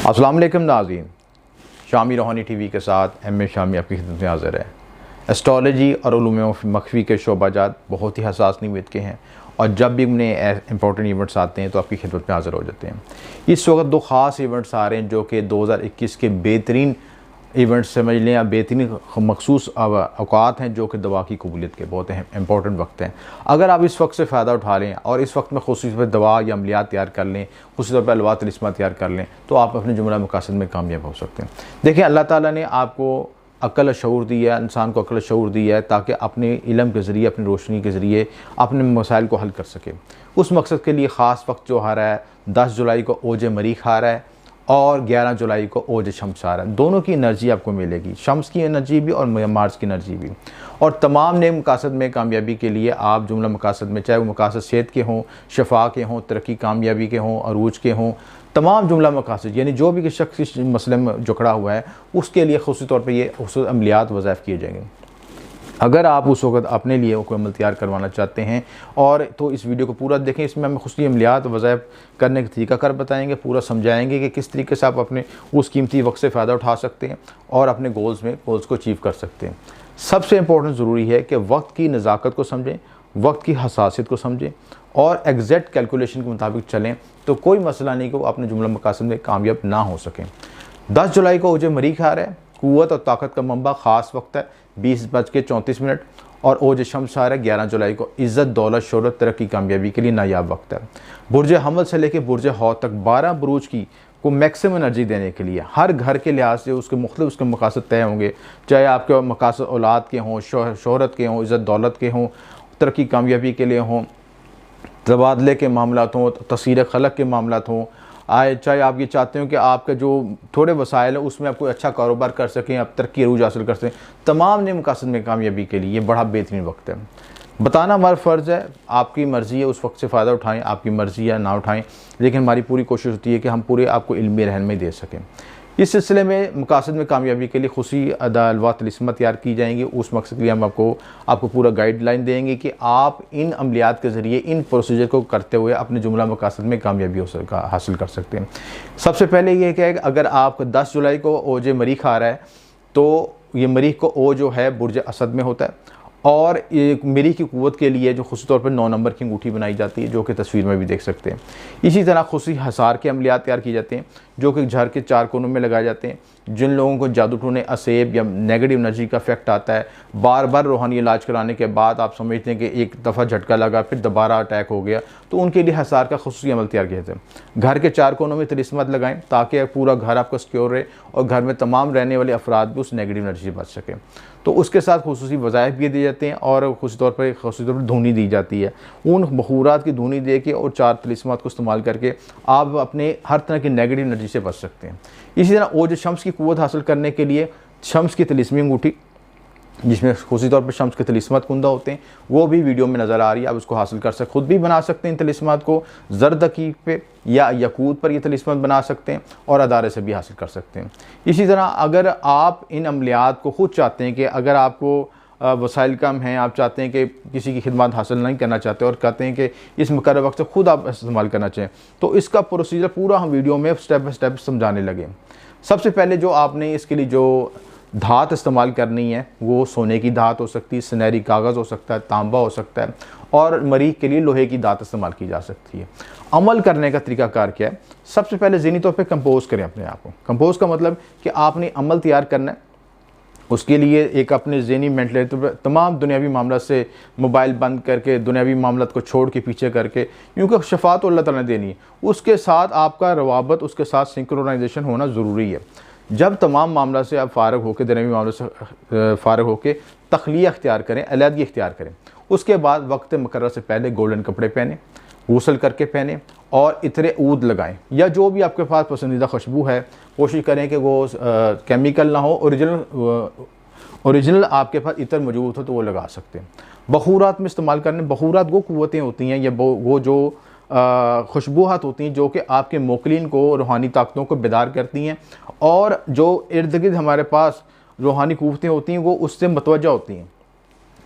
अस्सलाम वालेकुम नाज़रीन, शामी रूहानी टीवी के साथ एम ए शामी आपकी खिदमत में हाज़िर है। एस्ट्रोलॉजी और उलूम मख्फी के शोबाजात बहुत ही हसास नीयत के हैं और जब भी उन्हें इंपॉर्टेंट इवेंट्स आते हैं तो आपकी खिदमत में हाज़िर हो जाते हैं। इस वक्त दो ख़ास इवेंट्स आ रहे हैं जो कि 2021 के बेहतरीन इवेंट्स समझ लें या बेहतरीन मखसूस अवकात हैं जो कि दवा की कबूलियत के बहुत इंपॉर्टेंट वक्त हैं। अगर आप इस वक्त से फ़ायदा उठा लें और इस वक्त में खुसूसी पर दवा या अमलियात तैयार कर लें, खुसूसी तौर पर अलवा तिलिस्मा तैयार कर लें तो आप अपने जुमला मकासद में कामयाब हो सकते हैं। देखिए, अल्लाह ताला ने आपको अक्ल शऊर दी है, इंसान को अक्ल शऊर दी है ताकि अपने इल्म के ज़रिए, अपनी रोशनी के ज़रिए अपने मसाइल को हल कर सके। उस मकसद के लिए ख़ास वक्त जो आ रहा है 10 जुलाई को ओज मरीख आ रहा है और 11 जुलाई को ओज शम्स आ रहा है। दोनों की एनर्जी आपको मिलेगी, शम्स की एनर्जी भी और मार्च की एनर्जी भी। और तमाम नए मकासद में कामयाबी के लिए आप जुमला मकासद में, चाहे वो मकासद सेहत के हों, शफा के हों, तरक्की कामयाबी के हों, अरूज के हों, तमाम जुमला मकासद यानी जो भी शख्स इस मसले में जुकड़ा हुआ है उसके लिए ख़ुसूसी तौर पर ये अमलियात वज़ाइफ किए जाएंगे। अगर आप उस वक्त अपने लिए कोई अमल तैयार करवाना चाहते हैं और तो इस वीडियो को पूरा देखें। इसमें हम खुसूसी अमलियात वज़ाइफ करने का तरीक़ाकार बताएंगे, पूरा समझाएंगे कि किस तरीके से आप अपने उस कीमती वक्त से फ़ायदा उठा सकते हैं और अपने गोल्स को अचीव कर सकते हैं। सबसे इम्पोर्टेंट ज़रूरी है कि वक्त की नज़ाकत को समझें, वक्त की हसासियत को समझें और एग्जैक्ट कैलकुलेशन के मुताबिक चलें तो कोई मसला नहीं कि वो अपने जुमला मकासद में कामयाब ना हो सकें। 10 जुलाई को ओज मरीख आ रहा है, क़ुव्वत और ताकत का मंबा ख़ास वक्त है 20:34 और ओज शम्स आ रहा है 11 जुलाई को। इज़्ज़त, दौलत, शोहरत, तरक्की, कामयाबी के लिए नायाब वक्त है। बुर्ज हमल से लेकर बुर्ज हौद तक 12 बुरूज की को मैक्सिमम एनर्जी देने के लिए हर घर के लिहाज से उसके मुख्तलिफ उसके मकासद तय होंगे, चाहे आपके मकासद औलाद के हों, शोहरत के हों, इज़्ज़त दौलत के हों, तरक्की कामयाबी के लिए हों, तबादले के मामलात हों, तस्वीर खलक के मामलात हों, चाहे आप ये चाहते हो कि आपके जो थोड़े वसाइल हैं उसमें आप कोई अच्छा कारोबार कर सकें, आप तरक्की अरूज हासिल कर सकें, तमाम नए मकासद में कामयाबी के लिए ये बड़ा बेहतरीन वक्त है। बताना हमारा फ़र्ज़ है, आपकी मर्ज़ी है उस वक्त से फ़ायदा उठाएँ, आपकी मर्ज़ी है ना उठाएँ, लेकिन हमारी पूरी कोशिश होती है कि हम पूरे आपको इल्मी रहनुमाई दे सकें। इस सिलसिले में मकासद में कामयाबी के लिए खुसूसी अलवा तिलिस्मा तैयार की जाएंगी। उस मकसद के लिए हम आपको पूरा गाइडलाइन देंगे कि आप इन अमलियात के ज़रिए, इन प्रोसीजर को करते हुए अपने जुमला मकासद में कामयाबी हासिल कर सकते हैं। सबसे पहले ये क्या है कि अगर आप 10 जुलाई को ओज मरीख आ रहा है तो ये मरीख को ओ जो है बुर्ज असद में होता है और मरीख की क़ुव्वत के लिए जो ख़ुसूसी तौर पर 9 नंबर की अंगूठी बनाई जाती है जो कि तस्वीर में भी देख सकते हैं। इसी तरह खुसूसी हसार के अमलियात तैयार किए जाते हैं जो कि घर के 4 कोनों में लगाए जाते हैं। जिन लोगों को जादू टोने, असेब या नेगेटिव एनर्जी का इफेक्ट आता है, बार बार रूहानी इलाज कराने के बाद आप समझते हैं कि एक दफ़ा झटका लगा फिर दोबारा अटैक हो गया, तो उनके लिए हसार का खुसूसी अमल तैयार किया जाता है। घर के 4 कोनों में तिलिस्मत लगाएं ताकि पूरा घर आपका सिक्योर रहे और घर में तमाम रहने वाले अफराद भी उस नेगेटिव एनर्जी से बच सकें। तो उसके साथ खुसूसी वज़ाइफ भी दिए जाते हैं और खुसूसी तौर पर धुनी दी जाती है। उन बखूरात की धुनी दे के और 4 तिलिस्मत को इस्तेमाल करके आप अपने हर तरह की नेगेटिव एनर्जी से बच सकते हैं। इसी तरह ओज शम्स की क़ुव्वत हासिल करने के लिए शम्स की तिलिस्मी अंगूठी जिसमें खुसूसी तौर पर शम्स के तिलिस्मत कुंदा होते हैं वो भी वीडियो में नज़र आ रही है, आप उसको हासिल कर सकते, खुद भी बना सकते हैं। तिलिस्मत को ज़र्द दकीक पे या यकूत पर ये तिलिस्मत बना सकते हैं और अदारे से भी हासिल कर सकते हैं। इसी तरह अगर आप इन अमलियात को ख़ुद चाहते हैं कि अगर आपको वसाइल कम हैं, आप चाहते हैं कि किसी की खिदमत हासिल नहीं करना चाहते और कहते हैं कि इस मुकर्रर वक्त से ख़ुद आप इस्तेमाल करना चाहें तो इसका प्रोसीजर पूरा हम वीडियो में स्टेप बाय स्टेप समझाने लगे। सबसे पहले जो आपने इसके लिए जो धात इस्तेमाल करनी है वो सोने की धात हो सकती है, सुनहरी कागज़ हो सकता है, तांबा हो सकता है और मरीख के लिए लोहे की धात इस्तेमाल की जा सकती है। अमल करने का तरीक़ाकार क्या है? सबसे पहले ज़हनी तौर पे कंपोज करें अपने आप को। कंपोज का मतलब कि आपने अमल तैयार करना है, उसके लिए एक अपने ज़हनी मेंटल तमाम दुनियावी मामला से मोबाइल बंद करके, दुनियावी मामलत को छोड़ के पीछे करके, क्योंकि शफा तो अल्लाह ताला ने देनी है, उसके साथ आपका रवाबत, उसके साथ सिंक्रोनाइजेशन होना ज़रूरी है। जब तमाम मामला से आप फ़ारग होकर, दुनियावी मामले से फ़ारग होकर तख्लिया अख्तियार करें, अलहदगी अख्तियार करें, उसके बाद वक्त मुकर्रर से पहले गोल्डन कपड़े पहने, गुस्ल करके पहने और इतरे ऊद लगाएं या जो भी आपके पास पसंदीदा खुशबू है कोशिश करें कि वो केमिकल ना हो, ओरिजिनल आपके पास इतर मौजूद हो तो वो लगा सकते हैं। बखूरात में इस्तेमाल करने, बखूरात वो क़ुव्वतें होती हैं या वो जो खुशबूहात होती हैं जो कि आपके मोकलिन को, रूहानी ताकतों को बेदार करती हैं और जो इर्द गिर्द हमारे पास रूहानी क़ुव्वतें होती हैं वो उससे मतवज्जा होती हैं।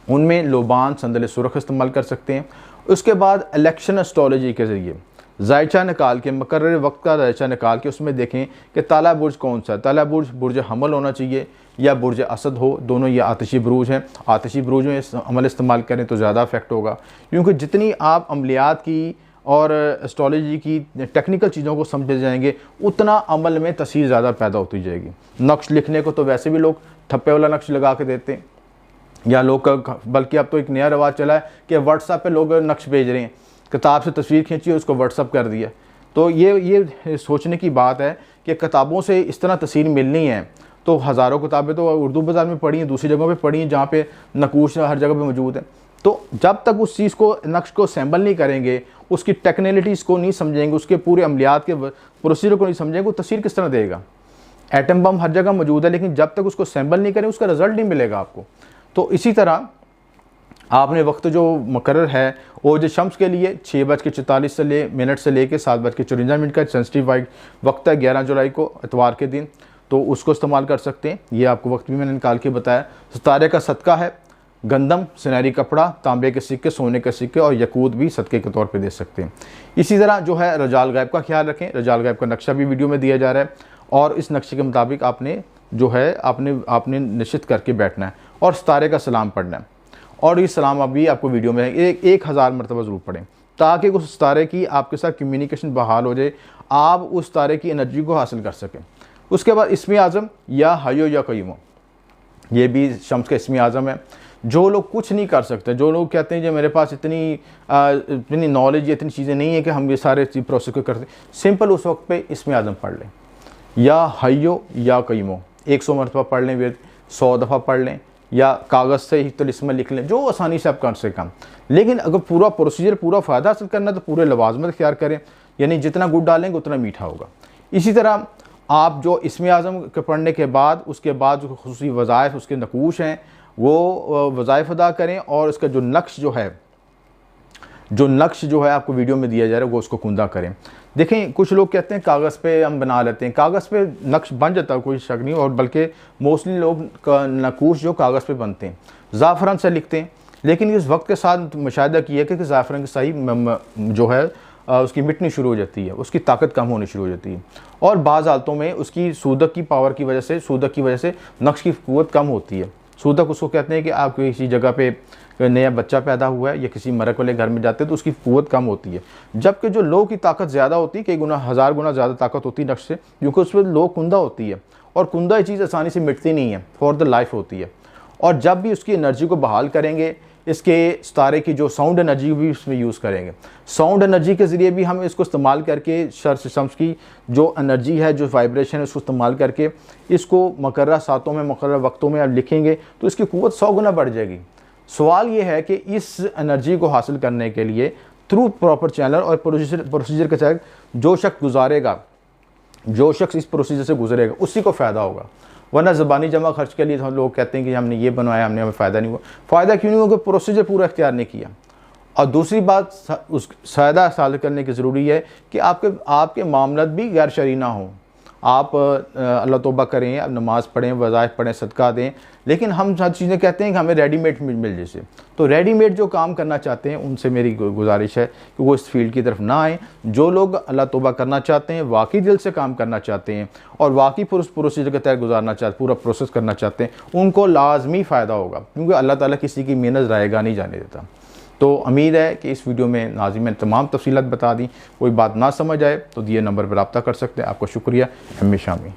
उनमें लोबान, संदल सुरख इस्तेमाल कर सकते हैं। उसके बाद इलेक्शन एस्ट्रोलॉजी के ज़रिए जायचा निकाल के, मुकर्रर वक्त का जायचा निकाल के उसमें देखें कि ताला बुर्ज कौन सा है। ताला बुर्ज बुर्ज हमल होना चाहिए या बुर्ज असद हो, दोनों ये आतिशी बुरूज हैं। आतिशी बुरूज में अमल इस्तेमाल करें तो ज़्यादा इफेक्ट होगा, क्योंकि जितनी आप अमलियात की और एस्ट्रोलॉजी की टेक्निकल चीज़ों को समझे जाएंगे उतना अमल में तसीर ज़्यादा पैदा होती जाएगी। नक्श लिखने को तो वैसे भी लोग ठप्पे वाला नक्श लगा के देते हैं, या लोग, बल्कि अब तो एक नया रवाज चला है कि व्हाट्सएप पे लोग नक्श भेज रहे हैं, किताब से तस्वीर खींची है उसको व्हाट्सएप कर दिया। तो ये सोचने की बात है कि किताबों से इस तरह तस्वीर मिलनी है तो हज़ारों किताबें तो उर्दू बाज़ार में पढ़ी हैं, दूसरी जगहों पे पढ़ी हैं जहाँ पे नकूश हर जगह पे मौजूद है। तो जब तक उस चीज़ को, नक्श को सैम्बल नहीं करेंगे, उसकी टेक्निकलिटीज़ को नहीं समझेंगे, उसके पूरे अमलियात के प्रोसीजर को नहीं समझेंगे, वो तस्वीर किस तरह देगा। एटम बम हर जगह मौजूद है, लेकिन जब तक उसको सैम्बल नहीं करें उसका रिजल्ट नहीं मिलेगा आपको। तो इसी तरह आपने वक्त जो मुकर्रर है ओज शम्स के लिए 6:44 से लेकर 7:54 का सेंसिटिव वक्त है 11 जुलाई को इतवार के दिन, तो उसको इस्तेमाल कर सकते हैं। ये आपको वक्त भी मैंने निकाल के बताया। सितारे का सदका है गंदम, सुनहरी कपड़ा, तांबे के सिक्के, सोने के सिक्के और यकूत भी सदके के तौर पे दे सकते हैं। इसी तरह जो है रजाल गायब का ख्याल रखें। रजाल गायब का नक्शा भी वीडियो में दिया जा रहा है और इस नक्शे के मुताबिक आपने जो है आपने निश्चित करके बैठना है और सितारे का सलाम पढ़ना है। और ये सलाम अभी आपको वीडियो में 1000 मरतबा ज़रूर पढ़ें, ताकि उस सितारे की आपके साथ कम्युनिकेशन बहाल हो जाए, आप उस सितारे की एनर्जी को हासिल कर सकें। उसके बाद इस्म आज़म या हयो या कय्यूम, ये भी शम्स का इस्म आज़म है। जो लोग कुछ नहीं कर सकते, जो लोग कहते हैं कि मेरे पास इतनी नॉलेज, इतनी चीज़ें नहीं है कि हम ये सारे प्रोसेस को करते, सिंपल उस वक्त पे इस्म आज़म पढ़ लें, या हयो या कय्यूम 100 मरतबा पढ़ लें, 100 दफ़ा पढ़ लें, या कागज़ से ही तलिस्म लिख लें, जो आसानी से आप कर सकें। लेकिन अगर पूरा प्रोसीजर, पूरा फ़ायदा हासिल करना तो पूरे लवाज़मत इख्तियार करें, यानी जितना गुड़ डालेंगे उतना मीठा होगा। इसी तरह आप जो इस्म आज़म के पढ़ने के बाद उसके बाद जो खुसूसी वज़ाइफ, उसके नकूश हैं, वो वज़ाइफ अदा करें और उसका जो नक्श जो है आपको वीडियो में दिया जा रहा है वो उसको कुंदा करें। देखें, कुछ लोग कहते हैं कागज़ पे हम बना लेते हैं, कागज़ पे नक्श बन जाता है, कोई शक नहीं, और बल्कि मोस्टली लोग नकूश जो कागज़ पे बनते हैं ज़ाफ़रान से लिखते हैं। लेकिन इस वक्त के साथ मुशाहिदा किया कि ज़ाफ़रान की सही जो है उसकी मिटनी शुरू हो जाती है, उसकी ताकत कम होनी शुरू हो जाती है, और बाज़ हालतों में उसकी सूदक की पावर की वजह से नक्श की क़ुव्वत कम होती है। सूदक उसको कहते हैं कि आप किसी जगह पे नया बच्चा पैदा हुआ है या किसी मरक वाले घर में जाते हैं तो उसकी क़ुव्वत कम होती है, जबकि जो लो की ताकत ज़्यादा होती है, कई गुना 1000 गुना ज़्यादा ताकत होती है नक्श से, क्योंकि उसमें लो कुंदा होती है, और कुंदा ये चीज़ आसानी से मिटती नहीं है, फॉर द लाइफ होती है। और जब भी उसकी एनर्जी को बहाल करेंगे, इसके सितारे की जो साउंड एनर्जी भी इसमें यूज़ करेंगे, साउंड एनर्जी के ज़रिए भी हम इसको इस्तेमाल करके शम्स की जो एनर्जी है, जो वाइब्रेशन है, उसको इस्तेमाल करके इसको मुकर्रर सातों में, मुकर्रर वक्तों में आप लिखेंगे तो इसकी क़ुव्वत 100 गुना बढ़ जाएगी। सवाल ये है कि इस एनर्जी को हासिल करने के लिए थ्रू प्रॉपर चैनल और प्रोसीजर के तहत जो शख्स इस प्रोसीजर से गुजरेगा उसी को फ़ायदा होगा, वरना ज़बानी जमा खर्च के लिए हम लोग कहते हैं कि हमने ये बनवाया, हमें फ़ायदा नहीं हुआ। फ़ायदा क्यों नहीं हुआ? प्रोसीजर पूरा इख्तियार नहीं किया। और दूसरी बात, उस फ़ायदा हासिल करने की ज़रूरी है कि आपके मामलत भी गैर शरई ना हों। आप अल्लाह तौबा करें, आप नमाज़ पढ़ें, वज़ाइफ पढ़ें, सदका दें, लेकिन हम सब चीज़ें कहते हैं कि हमें रेडीमेड मिल जैसे, तो रेडीमेड जो काम करना चाहते हैं उनसे मेरी गुजारिश है कि वो इस फील्ड की तरफ ना आएँ। जो लोग अल्लाह तौबा करना चाहते हैं, वाकई दिल से काम करना चाहते हैं और वाकई प्रोसीजर के तहत गुजारना चाहते, पूरा प्रोसेस करना चाहते हैं, उनको लाजमी फ़ायदा होगा, क्योंकि अल्लाह ताला किसी की मेहनत ज़ायगा नहीं जाने देता। तो उम्मीद है कि इस वीडियो में नाज़िम मैंने तमाम तफसीलात बता दी। कोई बात ना समझ आए तो दिए नंबर पर रब्ता कर सकते हैं। आपका शुक्रिया। M A Shami.